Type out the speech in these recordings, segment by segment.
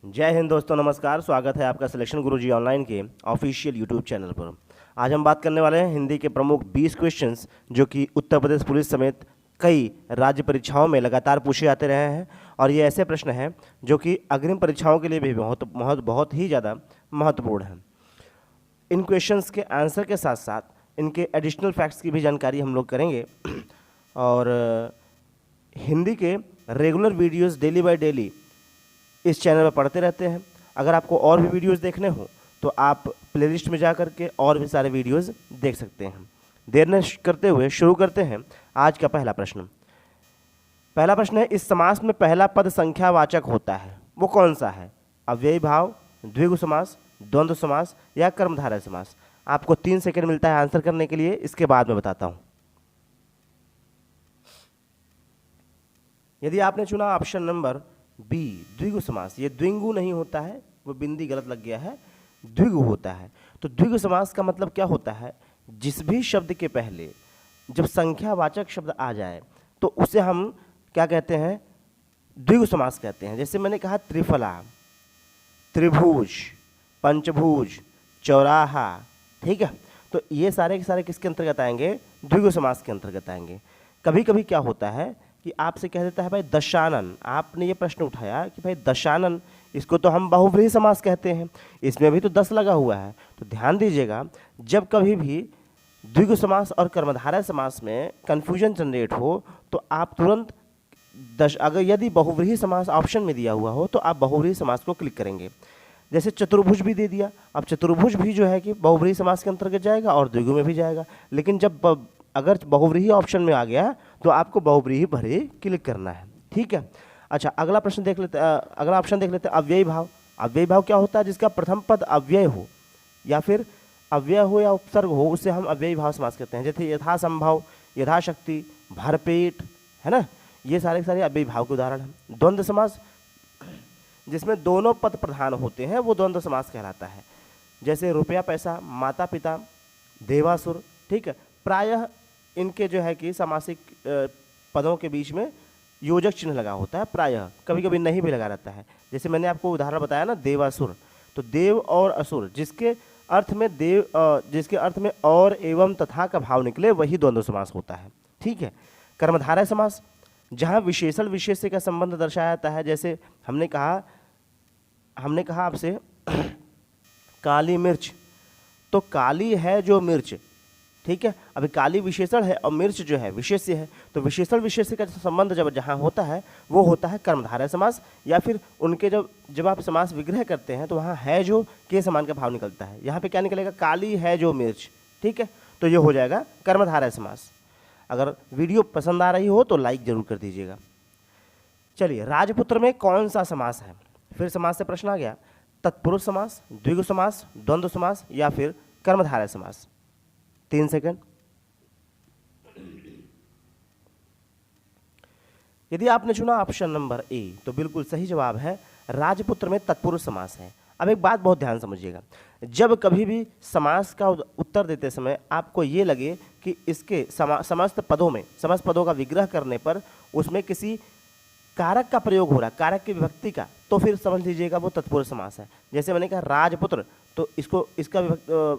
जय हिंद दोस्तों, नमस्कार। स्वागत है आपका सिलेक्शन गुरुजी ऑनलाइन के ऑफिशियल यूट्यूब चैनल पर। आज हम बात करने वाले हैं हिंदी के प्रमुख 20 क्वेश्चंस जो कि उत्तर प्रदेश पुलिस समेत कई राज्य परीक्षाओं में लगातार पूछे जाते रहे हैं। और ये ऐसे प्रश्न हैं जो कि अग्रिम परीक्षाओं के लिए भी बहुत ही ज़्यादा महत्वपूर्ण हैं। इन क्वेश्चंस के आंसर के साथ साथ इनके एडिशनल फैक्ट्स की भी जानकारी हम लोग करेंगे। और हिंदी के regular videos daily by daily इस चैनल पर पढ़ते रहते हैं। अगर आपको और भी वीडियोस देखने हो तो आप प्लेलिस्ट में जा कर के और भी सारे वीडियोस देख सकते हैं। देर न करते हुए शुरू करते हैं आज का पहला प्रश्न। पहला प्रश्न है, इस समास में पहला पद संख्यावाचक होता है, वो कौन सा है? अव्ययी भाव, द्विगु समास, द्वंद्व समास या कर्मधारय समास? आपको 3 सेकंड मिलता है आंसर करने के लिए, इसके बाद मैं बताता हूं। यदि आपने चुना ऑप्शन नंबर बी द्विगु समास, ये द्विंगु नहीं होता है, वो बिंदी गलत लग गया है, द्विगु होता है। तो द्विगु समास का मतलब क्या होता है? जिस भी शब्द के पहले जब संख्यावाचक शब्द आ जाए तो उसे हम क्या कहते हैं? द्विगु समास कहते हैं। जैसे मैंने कहा त्रिफला, त्रिभुज, पंचभुज, चौराहा, ठीक है। तो ये सारे के सारे किसके अंतर्गत आएंगे? द्विगु समास के अंतर्गत आएंगे। कभी कभी क्या होता है कि आपसे कह देता है भाई दशानन, आपने ये प्रश्न उठाया कि भाई दशानन, इसको तो हम बहुव्रीहि समास कहते हैं, इसमें भी तो 10 लगा हुआ है। तो ध्यान दीजिएगा, जब कभी भी द्विगु समास और कर्मधारय समास में कंफ्यूजन जनरेट हो तो आप तुरंत अगर यदि बहुव्रीहि समास ऑप्शन में दिया हुआ हो तो आप बहुव्रीहि समास को क्लिक करेंगे। जैसे चतुर्भुज भी दे दिया, अब चतुर्भुज भी जो है कि बहुव्रीहि समास के अंतर्गत जाएगा और द्विगु में भी जाएगा। लेकिन जब अगर बहुव्रीहि ऑप्शन में आ गया तो आपको बहुव्रीहि पर ही क्लिक करना है, ठीक है। अच्छा, अगला प्रश्न देख लेते, अगला ऑप्शन देख लेते हैं, अव्ययी भाव। अव्ययी भाव क्या होता है? जिसका प्रथम पद अव्यय हो या फिर अव्यय हो या उपसर्ग हो, उसे हम अव्ययी भाव समास कहते हैं। जैसे यथासंभव, यथाशक्ति, भरपेट, है ना, ये सारे अव्ययी भाव के उदाहरण हैं। द्वंद्व समास, जिसमें दोनों पद प्रधान होते हैं, वो द्वंद्व समास कहलाता है। जैसे रुपया पैसा, माता पिता, देवासुर, ठीक है। प्रायः इनके जो है कि समासिक पदों के बीच में योजक चिन्ह लगा होता है, प्रायः, कभी कभी नहीं भी लगा रहता है। जैसे मैंने आपको उदाहरण बताया ना, देवासुर, तो देव और असुर, जिसके अर्थ में और एवं तथा का भाव निकले, वही द्वंद्व समास होता है, ठीक है। कर्मधारय समास, जहाँ विशेषण विशेष्य का संबंध दर्शाया जाता है। जैसे हमने कहा आपसे काली मिर्च, तो काली है जो मिर्च, ठीक है। अभी काली विशेषण है और मिर्च जो है विशेष्य है, तो विशेषण विशेष्य का संबंध जहाँ होता है वो होता है कर्मधारय समास। या फिर उनके जब आप समास विग्रह करते हैं तो वहाँ है जो के समान का भाव निकलता है। यहाँ पे क्या निकलेगा? काली है जो मिर्च, ठीक है। तो ये हो जाएगा कर्मधारय समास। अगर वीडियो पसंद आ रही हो तो लाइक जरूर कर दीजिएगा। चलिए, राजपुत्र में कौन सा समास है? फिर समास से प्रश्न आ गया, तत्पुरुष समास, द्विगु समास, द्वंद्व समास या फिर कर्मधारय समास? 3 सेकंड। यदि आपने चुना ऑप्शन नंबर ए तो बिल्कुल सही जवाब है, राजपुत्र में तत्पुरुष समास है। अब एक बात बहुत ध्यान समझिएगा, जब कभी भी समास का उत्तर देते समय आपको ये लगे कि इसके समस्त पदों का विग्रह करने पर उसमें किसी कारक का प्रयोग हो रहा है, कारक की विभक्ति का, तो फिर समझ लीजिएगा वो तत्पुरुष समास है। जैसे मैंने कहा राजपुत्र, तो इसका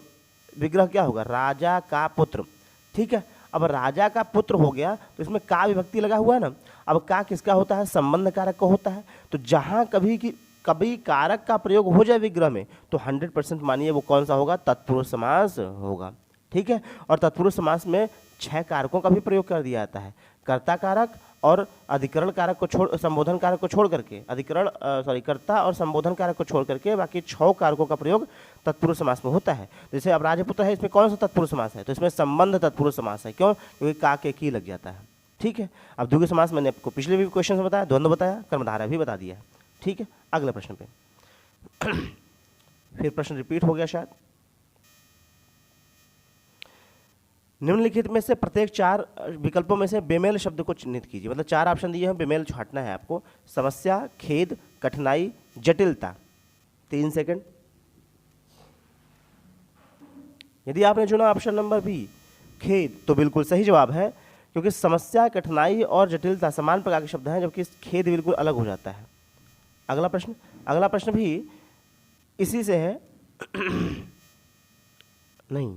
विग्रह क्या होगा? राजा का पुत्र, ठीक है। अब राजा का पुत्र हो गया तो इसमें का विभक्ति लगा हुआ है ना। अब का किसका होता है? संबंध कारक का होता है। तो जहां कभी कारक का प्रयोग हो जाए विग्रह में तो 100% मानिए वो कौन सा होगा? तत्पुरुष समास होगा, ठीक है। और तत्पुरुष समास में 6 कारकों का भी प्रयोग कर दिया जाता है। कर्ता कारक और अधिकरण कारक को संबोधन कारक को छोड़ करके, कर्ता और संबोधन कारक को छोड़ करके बाकी 6 कारकों का प्रयोग तत्पुरुष समास में होता है। जैसे अब राजपुत्र है, इसमें कौन सा तत्पुरुष समास है? तो इसमें संबंध तत्पुरुष समास है। क्यों? क्योंकि का के की लग जाता है, ठीक है। अब द्विगु समास मैंने आपको पिछले भी क्वेश्चन में बताया, द्वंद्व बताया, कर्मधारय भी बता दिया, ठीक है। अगले प्रश्न पे फिर प्रश्न रिपीट हो गया शायद। निम्नलिखित में से प्रत्येक 4 विकल्पों में से बेमेल शब्द को चिन्हित कीजिए। मतलब 4 ऑप्शन दिए हैं, बेमेल छांटना है आपको। समस्या, खेद, कठिनाई, जटिलता। 3 सेकंड। यदि आपने चुना ऑप्शन नंबर बी खेद तो बिल्कुल सही जवाब है, क्योंकि समस्या, कठिनाई और जटिलता समान प्रकार के शब्द हैं, जबकि खेद बिल्कुल अलग हो जाता है। अगला प्रश्न, अगला प्रश्न भी इसी से है नहीं,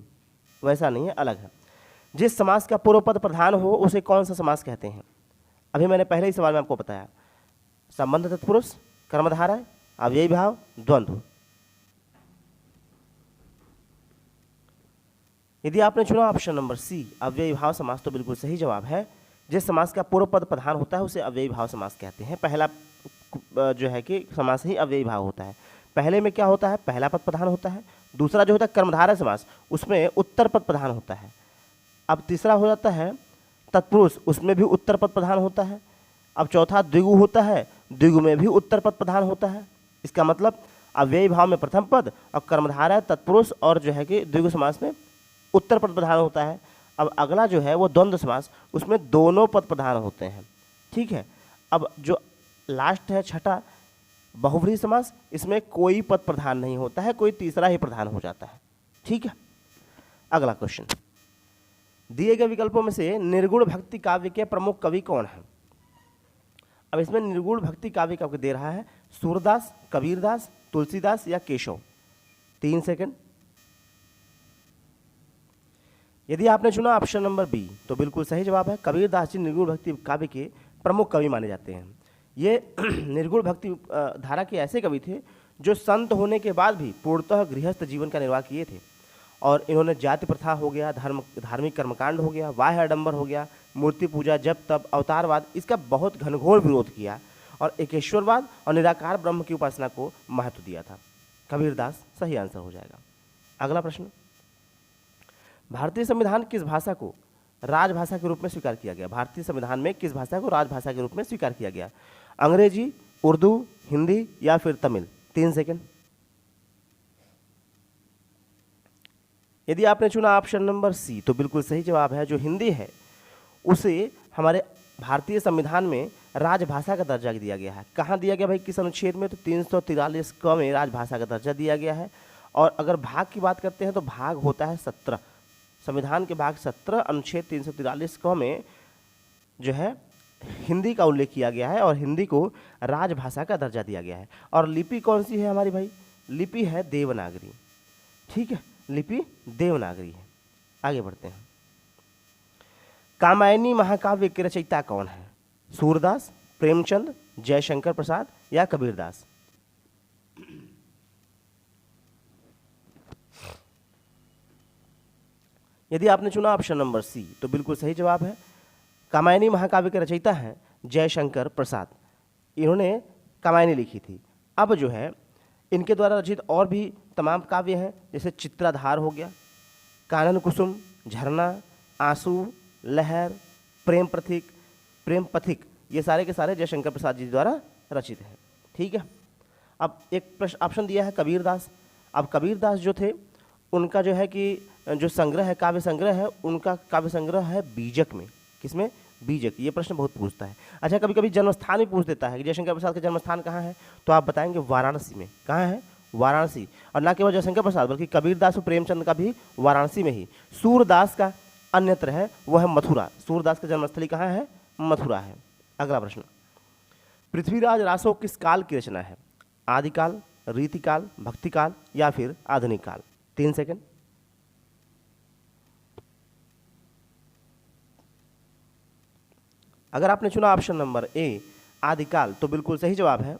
वैसा नहीं है, अलग है। जिस समास का पूर्व पद प्रधान हो उसे कौन सा समास कहते हैं? अभी मैंने पहले ही सवाल में आपको बताया, संबंध तत्पुरुष, कर्मधारय, अव्ययी भाव, द्वंद्व। यदि आपने चुना ऑप्शन नंबर सी अव्ययी भाव समास तो बिल्कुल सही जवाब है। जिस समास का पूर्व पद प्रधान होता है उसे अव्ययी भाव समास कहते हैं। पहला जो है कि समास ही अव्ययी भाव होता है। पहले में क्या होता है, पहला पद प्रधान होता है। दूसरा जो होता है कर्मधारय समास, उसमें उत्तर पद प्रधान होता है। अब तीसरा हो जाता है तत्पुरुष, उसमें भी उत्तर पद प्रधान होता है। अब चौथा द्विगु होता है, द्विगु में भी उत्तर पद प्रधान होता है। इसका मतलब अव्ययी भाव में प्रथम पद और कर्मधारय तत्पुरुष और जो है कि द्विगु समास में उत्तर पद प्रधान होता है। अब अगला जो है वो द्वंद्व समास, उसमें दोनों पद प्रधान होते हैं। ठीक है। अब जो लास्ट है छठा बहुव्रीहि समास, इसमें कोई पद प्रधान नहीं होता है, कोई तीसरा ही प्रधान हो जाता है। ठीक है। अगला क्वेश्चन, दिए गए विकल्पों में से निर्गुण भक्ति काव्य के प्रमुख कवि कौन है? अब इसमें निर्गुण भक्ति काव्य का दे रहा है सूरदास, कबीरदास, तुलसीदास या केशव। 3 सेकंड। यदि आपने चुना ऑप्शन नंबर बी तो बिल्कुल सही जवाब है। कबीरदास जी निर्गुण भक्ति काव्य के प्रमुख कवि माने जाते हैं। ये निर्गुण भक्ति धारा के ऐसे कवि थे जो संत होने के बाद भी पूर्णतः गृहस्थ जीवन का निर्वाह किए थे और इन्होंने जाति प्रथा हो गया, धार्मिक कर्मकांड हो गया, बाह्य आडंबर हो गया, मूर्ति पूजा, जप तप, अवतारवाद, इसका बहुत घनघोर विरोध किया और एकेश्वरवाद और निराकार ब्रह्म की उपासना को महत्व दिया था। कबीरदास सही आंसर हो जाएगा। अगला प्रश्न, भारतीय संविधान किस भाषा को राजभाषा के रूप में स्वीकार किया गया? भारतीय संविधान में किस भाषा को राजभाषा के रूप में स्वीकार किया गया? अंग्रेजी, उर्दू, हिंदी या फिर तमिल? 3 सेकंड। यदि आपने चुना ऑप्शन नंबर सी तो बिल्कुल सही जवाब है। जो हिंदी है उसे हमारे भारतीय संविधान में राजभाषा का दर्जा दिया गया है। कहाँ दिया गया भाई, किस अनुच्छेद में? तो 343 क में राजभाषा का दर्जा दिया गया है। और अगर भाग की बात करते हैं तो भाग होता है 17, संविधान के भाग 17 अनुच्छेद 343 क में जो है हिंदी का उल्लेख किया गया है और हिंदी को राजभाषा का दर्जा दिया गया है। और लिपि कौन सी है हमारी भाई? लिपि है देवनागरी। ठीक है, लिपि देवनागरी है। आगे बढ़ते हैं। कामायनी महाकाव्य के रचयिता कौन है? सूरदास, प्रेमचंद, जयशंकर प्रसाद या कबीरदास? यदि आपने चुना ऑप्शन नंबर सी तो बिल्कुल सही जवाब है। कामायनी महाकाव्य के रचयिता हैं जयशंकर प्रसाद। इन्होंने कामायनी लिखी थी। अब जो है इनके द्वारा रचित और भी तमाम काव्य हैं, जैसे चित्राधार हो गया, कानन कुसुम, झरना, आंसू, लहर, प्रेम पथिक, ये सारे के सारे जयशंकर प्रसाद जी द्वारा रचित हैं। ठीक है। अब एक प्रश्न ऑप्शन दिया है कबीरदास। अब कबीरदास जो थे उनका जो है कि जो संग्रह है, काव्य संग्रह है, उनका काव्य संग्रह है बीजक में। किसमें? बीजक। ये प्रश्न बहुत पूछता है। अच्छा, कभी कभी जन्मस्थान भी पूछ देता है कि जयशंकर प्रसाद का जन्मस्थान कहाँ है, तो आप बताएंगे वाराणसी में। कहाँ है? वाराणसी। और ना केवल जयशंकर प्रसाद बल्कि कबीरदास और प्रेमचंद का भी वाराणसी में ही। सूरदास का अन्यत्र है, वो है मथुरा। सूरदास का जन्मस्थली कहाँ है? मथुरा है। अगला प्रश्न, पृथ्वीराज रासो किस काल की रचना है? आदिकाल, रीतिकाल, भक्तिकाल या फिर आधुनिक काल? 3 सेकंड। अगर आपने चुना ऑप्शन नंबर ए आदिकाल तो बिल्कुल सही जवाब है।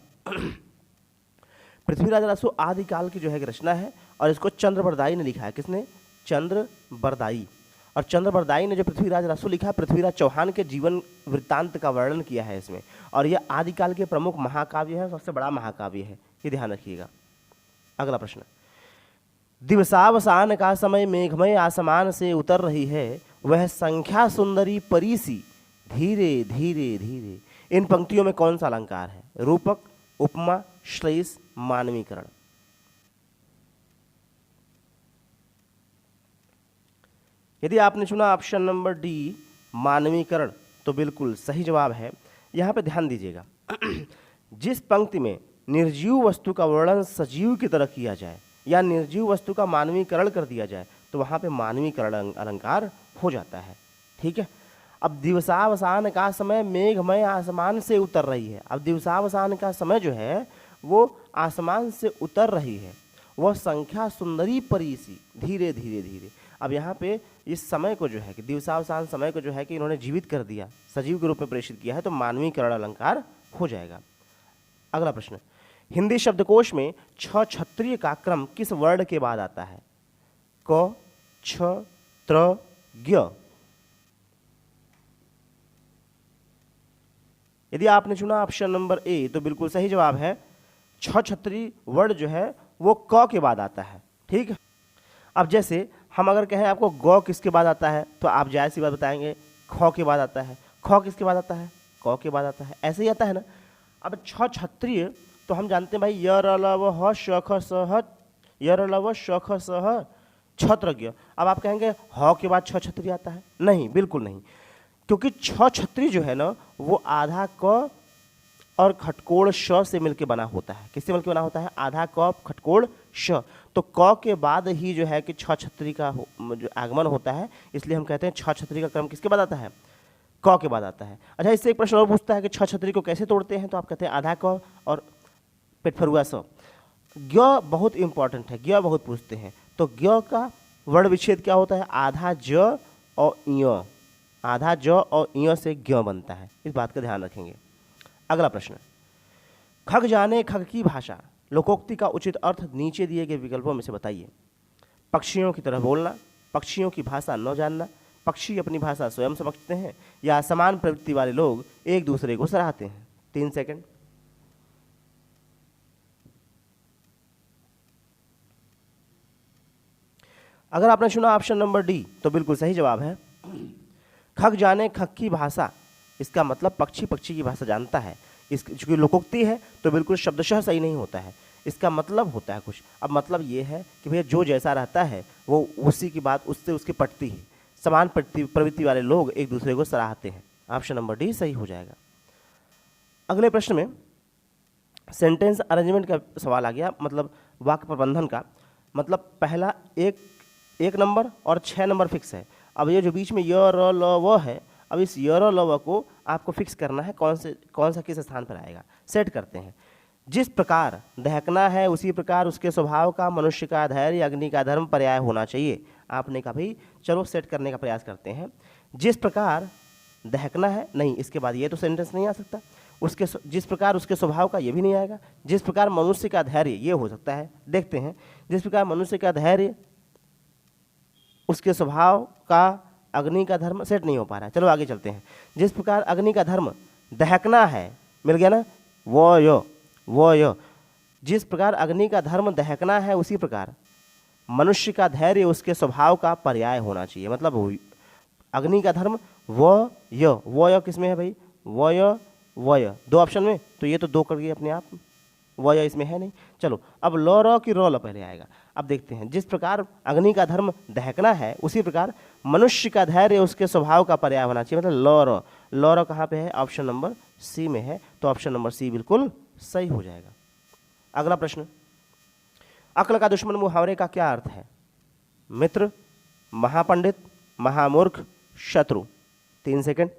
पृथ्वीराज रासो आदिकाल की जो है रचना है और इसको चंद्रबरदाई ने लिखा है। किसने? चंद्रबरदाई। और चंद्रबरदाई ने जो पृथ्वीराज रासो लिखा है, पृथ्वीराज चौहान के जीवन वृत्तांत का वर्णन किया है इसमें। और यह आदिकाल के प्रमुख महाकाव्य है, सबसे बड़ा महाकाव्य है, ये ध्यान रखिएगा। अगला प्रश्न, दिवसावसान का समय मेघमय आसमान से उतर रही है, वह संख्या सुंदरी परीसी धीरे धीरे धीरे। इन पंक्तियों में कौन सा अलंकार है? रूपक, उपमा, श्लेष, मानवीकरण? यदि आपने चुना ऑप्शन नंबर डी मानवीकरण तो बिल्कुल सही जवाब है। यहां पे ध्यान दीजिएगा, जिस पंक्ति में निर्जीव वस्तु का वर्णन सजीव की तरह किया जाए या निर्जीव वस्तु का मानवीकरण कर दिया जाए तो वहां पे मानवीकरण अलंकार हो जाता है। ठीक है। अब दिवसावसान का समय मेघमय आसमान से उतर रही है। अब दिवसावसान का समय जो है वो आसमान से उतर रही है, वह संख्या सुंदरी परी सी धीरे धीरे धीरे। अब यहाँ पे इस समय को जो है कि दिवसावसान समय को जो है कि इन्होंने जीवित कर दिया, सजीव के रूप में प्रेषित किया है, तो मानवीकरण अलंकार हो जाएगा। अगला प्रश्न, हिंदी शब्दकोश में छ क्षत्रिय का क्रम किस वर्ण के बाद आता है? क, छ, त्र, ज्ञ। यदि आपने चुना ऑप्शन नंबर ए तो बिल्कुल सही जवाब है। छ क्षत्रिय वर्ण जो है वो क के बाद आता है। ठीक है, अब जैसे हम अगर कहें आपको गौ किसके बाद आता है तो आप जायज़ सी बात बताएंगे ख के बाद आता है। ख किसके बाद आता है? क के बाद आता है, ऐसे ही आता है ना। अब छ क्षत्रिय तो हम जानते हैं भाई य र ल व ह श ख स ह, य र ल व श ख स ह क्षत्रज्ञ। अब आप कहेंगे ह के बाद छ क्षत्रिय आता है? नहीं, बिल्कुल नहीं, क्योंकि छ क्षत्रिय जो है ना वो आधा क और खटकोड़ श से मिलकर बना होता है। किससे मिलकर बना होता है? आधा क खटकोड़ श। तो क के बाद ही जो है कि छ क्षत्रिय का जो आगमन होता है, इसलिए हम कहते हैं छ क्षत्रिय का क्रम किसके बाद आता है? क के बाद आता है। अच्छा, इससे एक प्रश्न और पूछता है कि छ क्षत्रिय को कैसे तोड़ते हैं? तो आप कहते हैं आधा क और पेटफरुआ स। ज्ञ बहुत इंपॉर्टेंट है, ज्ञ बहुत पूछते हैं। तो ज्ञ का वर्ण विच्छेद क्या होता है? आधा ज और ञ, आधा ज और ञ से ज्ञ बनता है। इस बात का ध्यान रखेंगे। अगला प्रश्न, खग जाने खग की भाषा लोकोक्ति का उचित अर्थ नीचे दिए गए विकल्पों में से बताइए। पक्षियों की तरह बोलना, पक्षियों की भाषा न जानना, पक्षी अपनी भाषा स्वयं समझते हैं, या समान प्रवृत्ति वाले लोग एक दूसरे को सराहते हैं। 3 सेकंड। अगर आपने चुना ऑप्शन नंबर डी तो बिल्कुल सही जवाब है। खग जाने खग की भाषा, इसका मतलब पक्षी पक्षी की भाषा जानता है। इस चूंकि लोकोक्ति है तो बिल्कुल शब्दशः सही नहीं होता है, इसका मतलब होता है कुछ। अब मतलब ये है कि भैया जो जैसा रहता है वो उसी की बात उससे उसकी पटती है। समान प्रवृत्ति वाले लोग एक दूसरे को सराहते हैं। ऑप्शन नंबर डी सही हो जाएगा। अगले प्रश्न में सेंटेंस अरेंजमेंट का सवाल आ गया, मतलब वाक्य प्रबंधन का। मतलब पहला एक नंबर और 6 नंबर फिक्स है। अब ये जो बीच में य र ल व है, अब इस य र ल व को आपको फिक्स करना है कौन सा किस स्थान पर आएगा। सेट करते हैं। जिस प्रकार दहकना है उसी प्रकार उसके स्वभाव का मनुष्य का धैर्य अग्नि का धर्म पर्याय होना चाहिए। आपने कहा भाई चलो सेट करने का प्रयास करते हैं। जिस प्रकार दहकना है, नहीं, इसके बाद ये तो सेंटेंस नहीं आ सकता। उसके जिस प्रकार उसके स्वभाव का, ये भी नहीं आएगा। जिस प्रकार मनुष्य का धैर्य, ये हो सकता है। देखते हैं, जिस प्रकार मनुष्य का धैर्य उसके स्वभाव का अग्नि का धर्म, सेट नहीं हो पा रहा है। चलो आगे चलते हैं। जिस प्रकार अग्नि का धर्म दहकना है, मिल गया ना, वो यो। जिस प्रकार अग्नि का धर्म दहकना है उसी प्रकार मनुष्य का धैर्य उसके स्वभाव का पर्याय होना चाहिए। मतलब अग्नि का धर्म वो यो किसमें है भाई? वो यो 2 ऑप्शन में, तो ये तो 2 कर गए अपने आप, वो यो इसमें है नहीं। चलो अब लो रो की रो लो पहले आएगा। अब देखते हैं, जिस प्रकार अग्नि का धर्म दहकना है उसी प्रकार मनुष्य का धैर्य उसके स्वभाव का पर्याय होना चाहिए। मतलब लो रो कहाँ पे है? ऑप्शन नंबर सी में है, तो ऑप्शन नंबर सी बिल्कुल सही हो जाएगा। अगला प्रश्न, अक्ल का दुश्मन मुहावरे का क्या अर्थ है? मित्र, महापंडित, महामूर्ख, शत्रु। 3 सेकंड।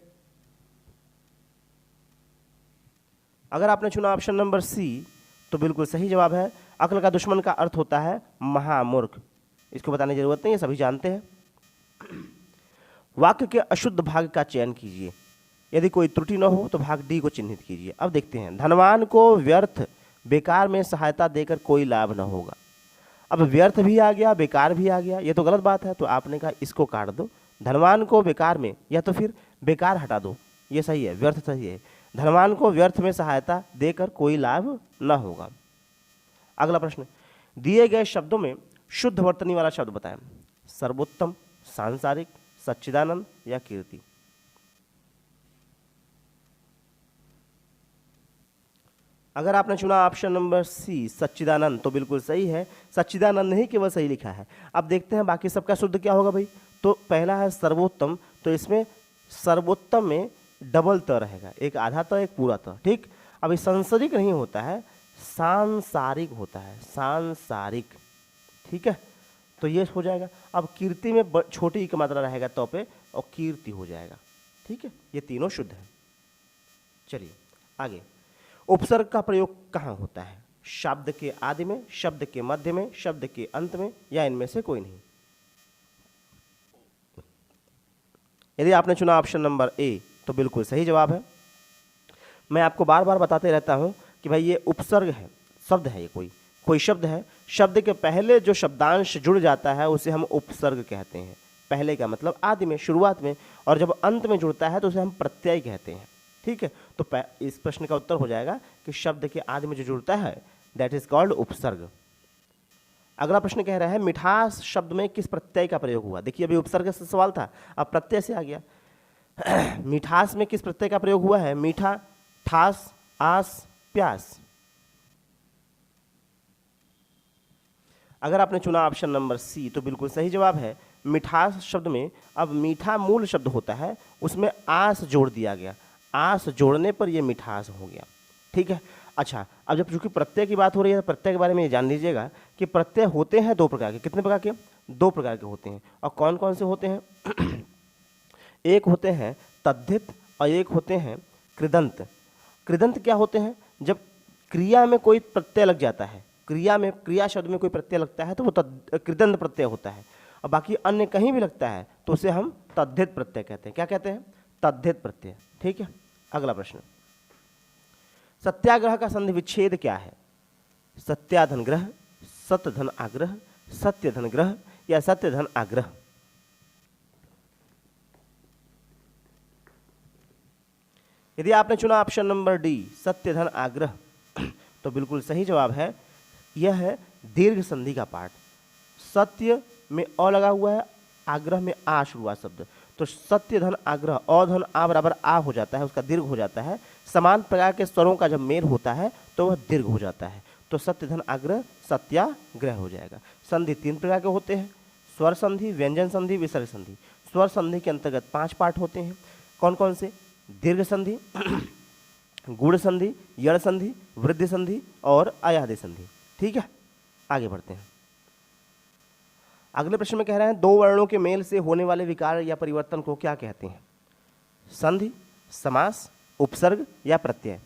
अगर आपने चुना ऑप्शन नंबर सी तो बिल्कुल सही जवाब है। अक्ल का दुश्मन का अर्थ होता है महामूर्ख। इसको बताने की जरूरत नहीं है, सभी जानते हैं। वाक्य के अशुद्ध भाग का चयन कीजिए। यदि कोई त्रुटि न हो तो भाग डी को चिन्हित कीजिए। अब देखते हैं, धनवान को व्यर्थ बेकार में सहायता देकर कोई लाभ न होगा। अब व्यर्थ भी आ गया, बेकार भी आ गया, ये तो गलत बात है। तो आपने कहा इसको काट दो, धनवान को बेकार में, या तो फिर बेकार हटा दो, ये सही है, व्यर्थ सही है। धनवान को व्यर्थ में सहायता देकर कोई लाभ न होगा। अगला प्रश्न, दिए गए शब्दों में शुद्ध वर्तनी वाला शब्द बताएं। सर्वोत्तम, सांसारिक, सच्चिदानंद या कीर्ति। अगर आपने चुना ऑप्शन नंबर सी सच्चिदानंद तो बिल्कुल सही है। सच्चिदानंद ही केवल सही लिखा है। अब देखते हैं बाकी सबका शुद्ध क्या होगा भाई। तो पहला है सर्वोत्तम, तो इसमें सर्वोत्तम में डबल त रहेगा, एक आधा त एक पूरा त। ठीक, अब इस सांसारिक नहीं होता है, सांसारिक होता है, सांसारिक। ठीक है, तो ये हो जाएगा। अब कीर्ति में छोटी की मात्रा रहेगा तो पे, और कीर्ति हो जाएगा। ठीक है, ये तीनों शुद्ध है। चलिए आगे, उपसर्ग का प्रयोग कहाँ होता है? शब्द के आदि में, शब्द के मध्य में, शब्द के अंत में, या इनमें से कोई नहीं। यदि आपने चुना ऑप्शन नंबर ए तो बिल्कुल सही जवाब है। मैं आपको बार बार बताते रहता हूं कि भाई ये उपसर्ग है, शब्द है, ये कोई शब्द है, शब्द के पहले जो शब्दांश जुड़ जाता है उसे हम उपसर्ग कहते हैं। पहले का मतलब आदि में, शुरुआत में, और जब अंत में जुड़ता है तो उसे हम प्रत्यय कहते हैं। ठीक है, तो इस प्रश्न का उत्तर हो जाएगा कि शब्द के आदि में जो जुड़ता है दैट इज कॉल्ड उपसर्ग। अगला प्रश्न कह रहा है मिठास शब्द में किस प्रत्यय का प्रयोग हुआ। देखिए अभी उपसर्ग से सवाल था, अब प्रत्यय से आ गया। मिठास में किस प्रत्यय का प्रयोग हुआ है? मीठा, ठास, आस, प्यास। अगर आपने चुना ऑप्शन नंबर सी तो बिल्कुल सही जवाब है। मिठास शब्द में अब मीठा मूल शब्द होता है, उसमें आस जोड़ दिया गया, आस जोड़ने पर यह मिठास हो गया। ठीक है, अच्छा अब जब चूंकि प्रत्यय की बात हो रही है, प्रत्यय के बारे में ये जान लीजिएगा कि प्रत्यय होते हैं दो प्रकार के। कितने प्रकार के? दो प्रकार के होते हैं। और कौन कौन से होते हैं? एक होते हैं तद्धित और एक होते हैं कृदंत। कृदंत क्या होते हैं? जब क्रिया में कोई प्रत्यय लग जाता है, क्रिया में, क्रिया शब्द में कोई प्रत्यय लगता है तो वो कृदंत प्रत्यय होता है, और बाकी अन्य कहीं भी लगता है तो उसे हम तद्धित प्रत्यय कहते हैं। क्या कहते हैं? तद्धित प्रत्यय। ठीक है, अगला प्रश्न, सत्याग्रह का संधि विच्छेद क्या है? सत्याधन ग्रह, सत्यधन आग्रह, सत्यधन ग्रह, या सत्यधन आग्रह? यदि आपने चुना ऑप्शन नंबर डी सत्यधन आग्रह तो बिल्कुल सही जवाब है। यह है दीर्घ संधि का पाठ। सत्य में अ लगा हुआ है, आग्रह में आ शुरुआत शब्द, तो सत्य धन आग्रह, अधन आ बराबर आ हो जाता है, उसका दीर्घ हो जाता है। समान प्रकार के स्वरों का जब मेल होता है तो वह दीर्घ हो जाता है, तो सत्य धन आग्रह सत्याग्रह हो जाएगा। संधि तीन प्रकार के होते हैं, स्वर संधि, व्यंजन संधि, विसर्ग संधि। स्वर संधि के अंतर्गत 5 पार्ट होते हैं। कौन कौन से? दीर्घ संधि, गुण संधि, यड़ संधि, वृद्धि संधि और अयादि संधि। ठीक है, आगे बढ़ते हैं। अगले प्रश्न में कह रहे हैं दो वर्णों के मेल से होने वाले विकार या परिवर्तन को क्या कहते हैं? संधि, समास, उपसर्ग या प्रत्यय?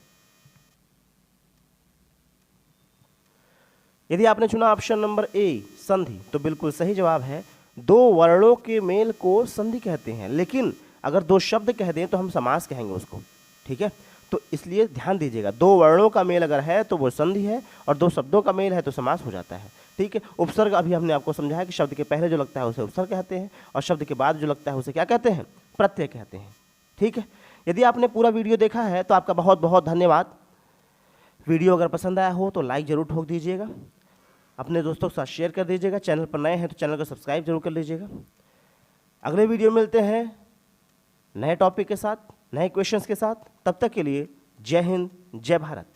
यदि आपने चुना ऑप्शन नंबर ए संधि तो बिल्कुल सही जवाब है। दो वर्णों के मेल को संधि कहते हैं, लेकिन अगर दो शब्द कह दें तो हम समास कहेंगे उसको। ठीक है, तो इसलिए ध्यान दीजिएगा, दो वर्णों का मेल अगर है तो वो संधि है, और दो शब्दों का मेल है तो समास हो जाता है। ठीक है, उपसर्ग अभी हमने आपको समझाया कि शब्द के पहले जो लगता है उसे उपसर्ग कहते हैं, और शब्द के बाद जो लगता है उसे क्या कहते हैं? प्रत्यय कहते हैं। ठीक है, यदि आपने पूरा वीडियो देखा है तो आपका बहुत बहुत धन्यवाद। वीडियो अगर पसंद आया हो तो लाइक जरूर ठोक दीजिएगा, अपने दोस्तों के साथ शेयर कर दीजिएगा। चैनल पर नए हैं तो चैनल को सब्सक्राइब जरूर कर लीजिएगा। अगले वीडियो मिलते हैं नए टॉपिक के साथ, नए क्वेश्चंस के साथ। तब तक के लिए जय हिंद, जय भारत।